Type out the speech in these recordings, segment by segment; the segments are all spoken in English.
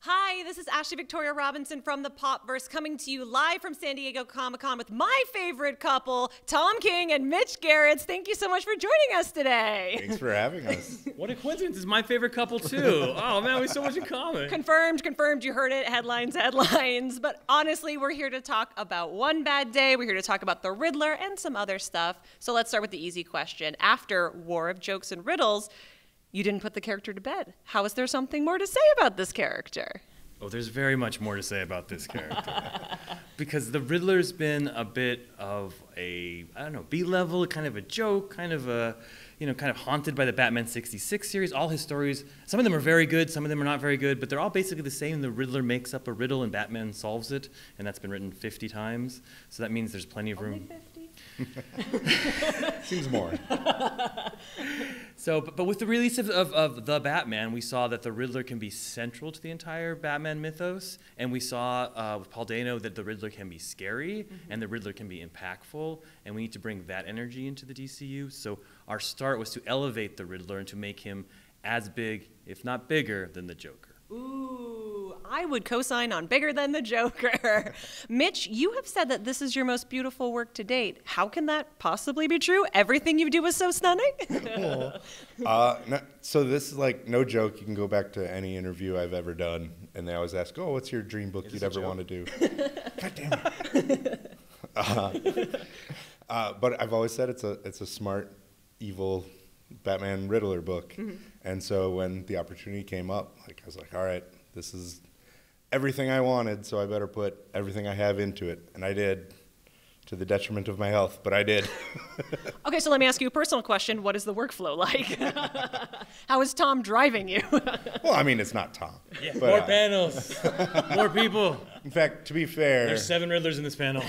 Hi, this is Ashley Victoria Robinson from the Popverse, coming to you live from San Diego Comic-Con with my favorite couple, Tom King and Mitch Gerads. Thank you so much for joining us today. Thanks for having us. What a coincidence. It's my favorite couple, too. Oh, man, we have so much in common. Confirmed. You heard it. Headlines. But honestly, we're here to talk about One Bad Day. We're here to talk about the Riddler and some other stuff. So let's start with the easy question. After War of Jokes and Riddles, you didn't put the character to bed. How is there something more to say about this character? Oh, there's very much more to say about this character. Because the Riddler's been a bit of a, B-level, kind of a joke, kind of haunted by the Batman 66 series. All his stories, some of them are very good, some of them are not very good, but they're all basically the same. The Riddler makes up a riddle and Batman solves it, and that's been written 50 times. So that means there's plenty of room. Only 50? Seems more. So, but with the release of The Batman, we saw that the Riddler can be central to the entire Batman mythos, and we saw with Paul Dano that the Riddler can be scary, and the Riddler can be impactful, and we need to bring that energy into the DCU. So our start was to elevate the Riddler and to make him as big, if not bigger, than the Joker. Ooh, I would co-sign on bigger than the Joker. Mitch, you have said that this is your most beautiful work to date. How can that possibly be true? Everything you do is so stunning. So this is like no joke. You can go back to any interview I've ever done, and they always ask, "Oh, what's your dream book you'd ever want to do?" God damn it. But I've always said it's a smart, evil Batman Riddler book. And so when the opportunity came up, I was like, all right, this is everything I wanted, so I better put everything I have into it. And I did, to the detriment of my health, but I did. Okay, so let me ask you a personal question. What is the workflow like? How is Tom driving you? Well, I mean, it's not Tom. Yeah, but, more panels, more people. In fact, to be fair, There's 7 Riddlers in this panel.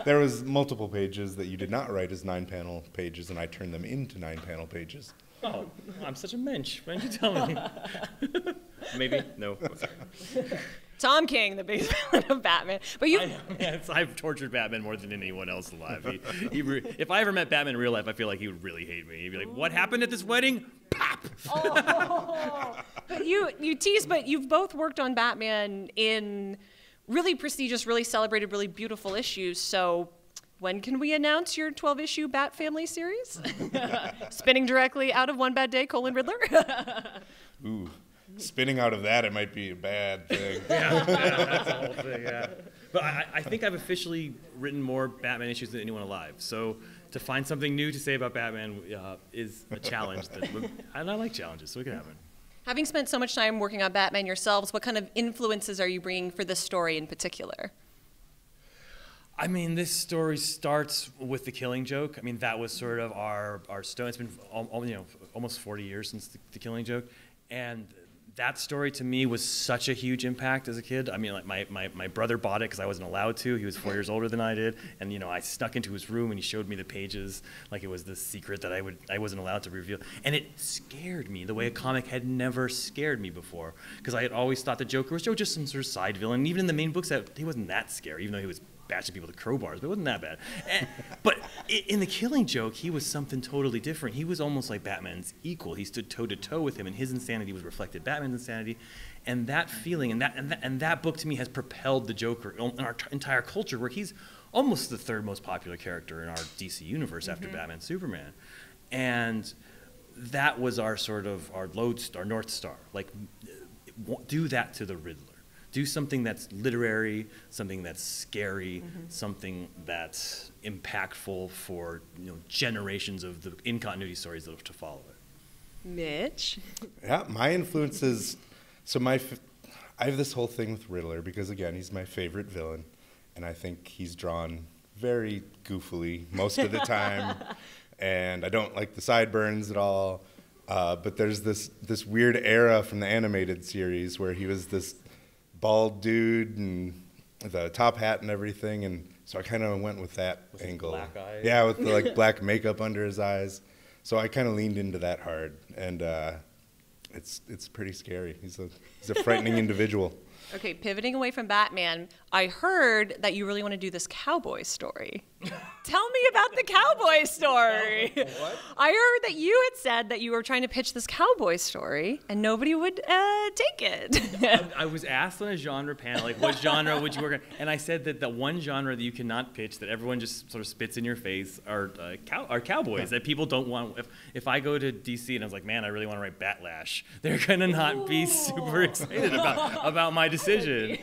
there was multiple pages that you did not write as 9-panel pages, and I turned them into 9-panel pages. Oh, I'm such a mensch. Why didn't you tell me? Maybe? No. Tom King, the biggest villain of Batman. But you, I've tortured Batman more than anyone else alive. If I ever met Batman in real life, I feel like he would really hate me. He'd be like, "What happened at this wedding?" Pop! Oh. But you tease, but you've both worked on Batman in really prestigious, really celebrated, really beautiful issues. So when can we announce your 12-issue Bat Family series? Spinning directly out of One Bad Day, Riddler? Ooh. Spinning out of that, it might be a bad thing. Yeah, that's the whole thing, yeah. But I think I've officially written more Batman issues than anyone alive. So to find something new to say about Batman is a challenge. And I like challenges, so it can happen. Having spent so much time working on Batman yourselves, what kind of influences are you bringing for this story in particular? I mean, this story starts with the Killing Joke. I mean, that was sort of our stone. It's been almost 40 years since the Killing Joke. And that story to me was such a huge impact as a kid. I mean, like my brother bought it because I wasn't allowed to. He was 4 years older than I did, and I snuck into his room and he showed me the pages like it was the secret that I wasn't allowed to reveal. And it scared me the way a comic had never scared me before, because I had always thought the Joker was just some sort of side villain. And even in the main books, he wasn't that scary, even though he was bashing people with crowbars, but it wasn't that bad. But in the Killing Joke, he was something totally different. He was almost like Batman's equal. He stood toe-to-toe with him, and his insanity was reflected Batman's insanity. And that feeling, and that book to me has propelled the Joker in our entire culture, where he's almost the 3rd most popular character in our DC universe after Batman, Superman. And that was our sort of our lodestar, North Star. Like, do that to the Riddler. Do something that's literary, something that's scary, something that's impactful for generations of the in-continuity stories that have to follow it. Mitch? Yeah, my influences. So I have this whole thing with Riddler because, again, he's my favorite villain, and I think he's drawn very goofily most of the time, and I don't like the sideburns at all. But there's this weird era from the animated series where he was this bald dude and the top hat and everything, and so I kind of went with that angle. Black eyes. Yeah, with the black makeup under his eyes. So I kind of leaned into that hard, and it's pretty scary. He's a frightening individual. Okay, pivoting away from Batman, I heard that you really want to do this cowboy story. Tell me about the cowboy story. What? I heard that you had said that you were trying to pitch this cowboy story, and nobody would take it. I was asked on a genre panel, like, what genre would you work on? And I said that the one genre that you cannot pitch, that everyone just sort of spits in your face, are cowboys. That people don't want. If I go to DC and I was like, man, I really want to write Batlash, they're gonna not be super excited about my decision.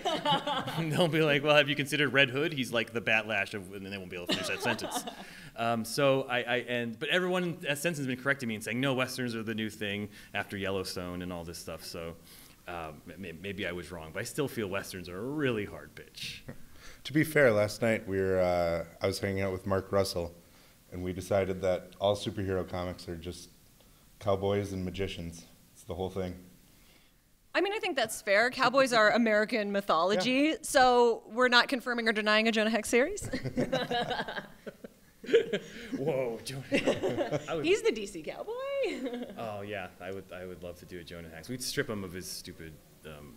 They'll be like, well, have you considered Red Hood? He's like the Batlash of, and they won't be able to finish that sentence. But everyone has since been correcting me and saying, no, Westerns are the new thing after Yellowstone and all this stuff. So maybe I was wrong, but I still feel Westerns are a really hard pitch. To be fair, last night I was hanging out with Mark Russell, and we decided that all superhero comics are just cowboys and magicians. It's the whole thing. I mean, I think that's fair. Cowboys are American mythology, so we're not confirming or denying a Jonah Hex series. Whoa, Jonah. He's the DC cowboy. Oh yeah, I would love to do a Jonah Hex. We'd strip him of his stupid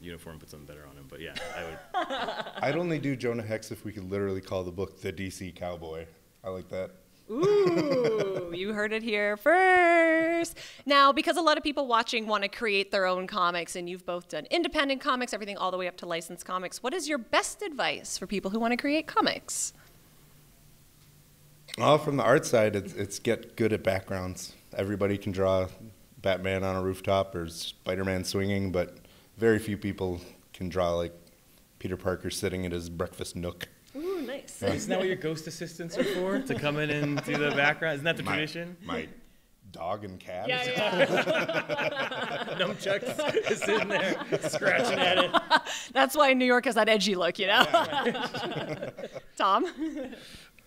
uniform, put something better on him. But yeah, I would. I'd only do Jonah Hex if we could literally call the book The DC Cowboy. I like that. Ooh, you heard it here first. Now, because a lot of people watching want to create their own comics, and you've both done independent comics, everything all the way up to licensed comics, what is your best advice for people who want to create comics? Well, from the art side, it's get good at backgrounds. Everybody can draw Batman on a rooftop or Spider-Man swinging, but very few people can draw like Peter Parker sitting at his breakfast nook. Ooh, nice. Isn't that what your ghost assistants are for? To come in and do the background? Isn't that the tradition? My dog and cat. Yeah. Nunchucks is sitting there scratching at it. That's why New York has that edgy look, you know? Tom?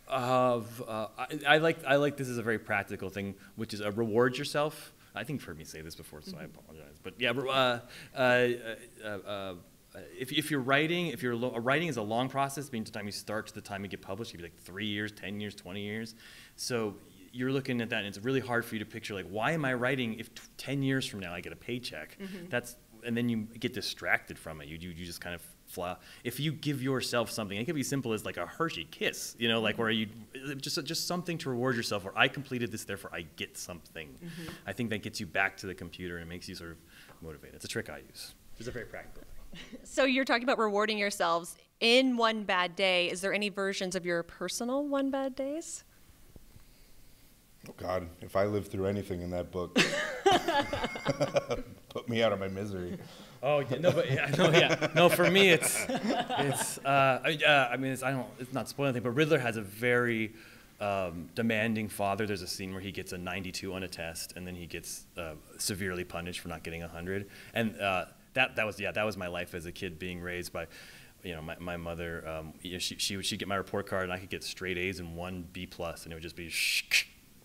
I like this is a very practical thing, which is reward yourself. I think you've heard me say this before, so I apologize. But yeah, if you're writing, writing is a long process, means the time you start to the time you get published, it could be like 3 years, 10 years, 20 years. So you're looking at that, and it's really hard for you to picture, like, why am I writing if 10 years from now I get a paycheck? And then you get distracted from it. You just kind of fly. If you give yourself something, it could be simple as like a Hershey kiss, you know, like where you just something to reward yourself, or I completed this, therefore I get something. I think that gets you back to the computer and it makes you sort of motivated. It's a trick I use. It's a very practical thing. So you're talking about rewarding yourselves in One Bad Day. Is there any versions of your personal One Bad Days? Oh God, if I lived through anything in that book, put me out of my misery. Oh no, but no. For me, it's I mean, it's not spoiling anything, but Riddler has a very demanding father. There's a scene where he gets a 92 on a test, and then he gets severely punished for not getting 100. And that was my life as a kid, being raised by, you know, my mother. She'd get my report card, and I could get straight A's and 1 B+, and it would just be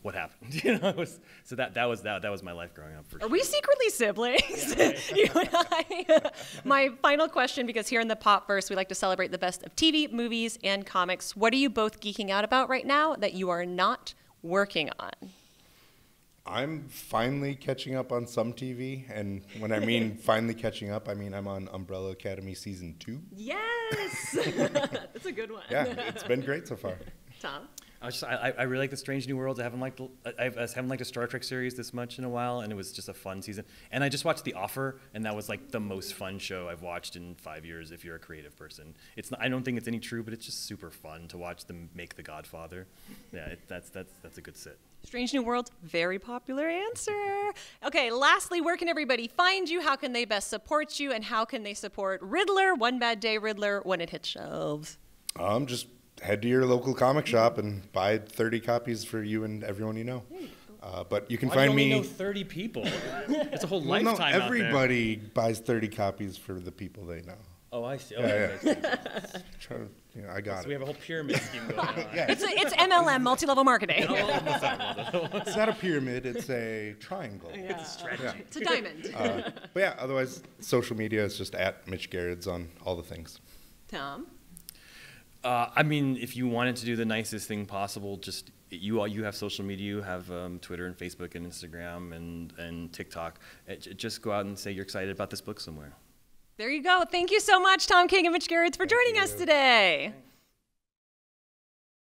what happened? You know, so that was my life growing up. Are we secretly siblings? Yeah, right. You and I. My final question, because here in the Popverse we like to celebrate the best of TV, movies, and comics. What are you both geeking out about right now that you are not working on? I'm finally catching up on some TV, and when I mean finally catching up, I mean I'm on Umbrella Academy Season 2. Yes! That's a good one. Yeah, it's been great so far. Tom? I really like the Strange New Worlds. I haven't liked a Star Trek series this much in a while, and it was just a fun season. And I just watched The Offer, and that was like the most fun show I've watched in 5 years. If you're a creative person, I don't think it's any true, but it's just super fun to watch them make The Godfather. Yeah, that's a good sit. Strange New World, very popular answer. Okay, lastly, where can everybody find you? How can they best support you, and how can they support Riddler, One Bad Day Riddler, when it hits shelves? Just head to your local comic shop and buy 30 copies for you and everyone you know. But you can find me. I only know 30 people. It's a whole well, lifetime no, everybody buys 30 copies for the people they know. Oh, I see. I got so it. we have a whole pyramid scheme going on. Yeah. It's MLM, multi-level marketing. It's not a pyramid, it's a triangle. Yeah. It's a strategy. It's a diamond. But yeah, otherwise, social media is just at Mitch Gerads on all the things. Tom? I mean, if you wanted to do the nicest thing possible, just you have social media, you have Twitter and Facebook and Instagram and TikTok. Just go out and say you're excited about this book somewhere. There you go. Thank you so much, Tom King and Mitch Gerads, for joining us today.